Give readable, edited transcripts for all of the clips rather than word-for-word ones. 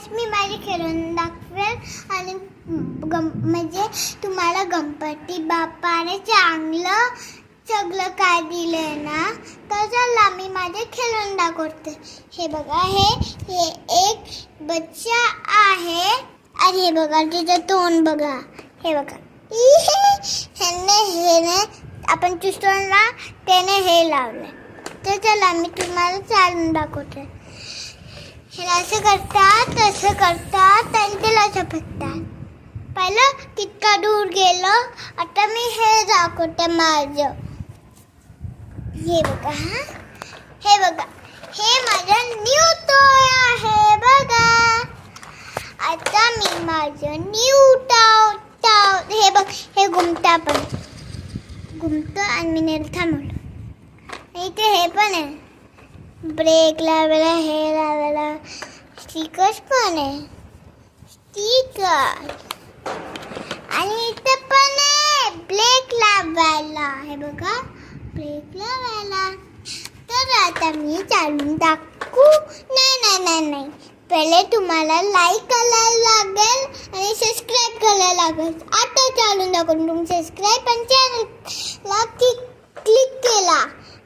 आज मी माझे खेळून दाखवेल आणि म्हणजे तुम्हाला गणपती बाप्पाने चांगलं सगळं काय दिलंय ना, तर चला मी माझे खेळून दाखवते. हे बघा, हे एक बच्चा आहे आणि हे बघा तिचं तोंड बघा. हे बघा, हे आपण चुसतो त्याने हे लावले. तर चला मी तुम्हाला चालून दाखवते. हे असं करतात, तसं करतात आणि त्याला असं फेकतात. पहिलं तितका दूर गेलो, आता मी हे दाखवते माझं. हे बघा, हे बघा, हे माझं न्यू टॉय आहे बघा. आता मी माझं न्यू टॉय हे बघ, हे घुमता पण घुमतं आणि मी नेल थांबवलं. इथे हे पण आहे, ब्रेक लावायला, हे लावायला स्टिकर्स पण आहे, स्टिकर. आणि इथे पण आहे ब्रेक लावायला. हे बघा, ब्रेक लावायला. तर आता मी चालून दाखवू. नाही, पहिले तुम्हाला लाईक करायला लागेल आणि सबस्क्राईब करायला लागेल. आता चालून दाखवून तुम्ही सबस्क्राईब आणि चॅनलला क्लिक केला.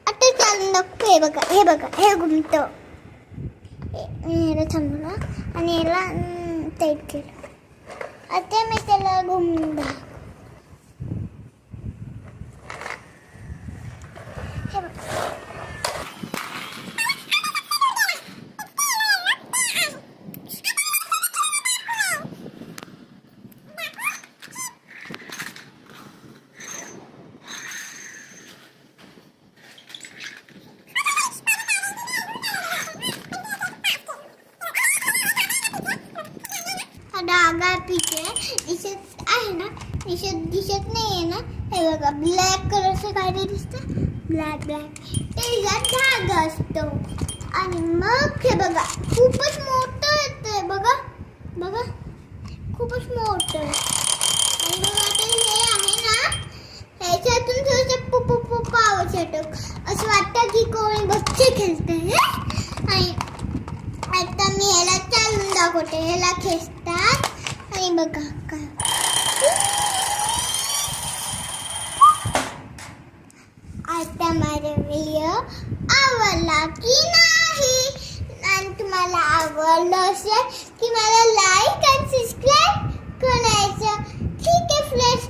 आता चालून दाखवतो. हे बघा, हे घुमतं. ह्याला थांबवलं आणि याला टाईट केलं. आता मी त्याला घुमून डागा पिके दिसत आहे ना, दिसत नाही आहे ना. हे बघा, ब्लॅक कलरचं काहीतरी दिसतं, ब्लॅक त्याच्यात डाग असतो. आणि मग हे बघा, खूपच मोठं येतं. बघा, खूपच मोठं. आणि बघा, आता हे आहे ना, ह्याच्यातून थोडंसं पुप आवाज येतो. असं वाटतं की कोणी बच्चे खेळते. आणि आता मी ह्याला चालून दाखवते. ह्याला खेचतात आणि बघा काय. आता माझा व्हिडिओ आवडला की नाही, आणि तुम्हाला आवडलं असेल की मला लाईक आणि सबस्क्राईब करायचं. ठीक आहे फ्रेंड्स.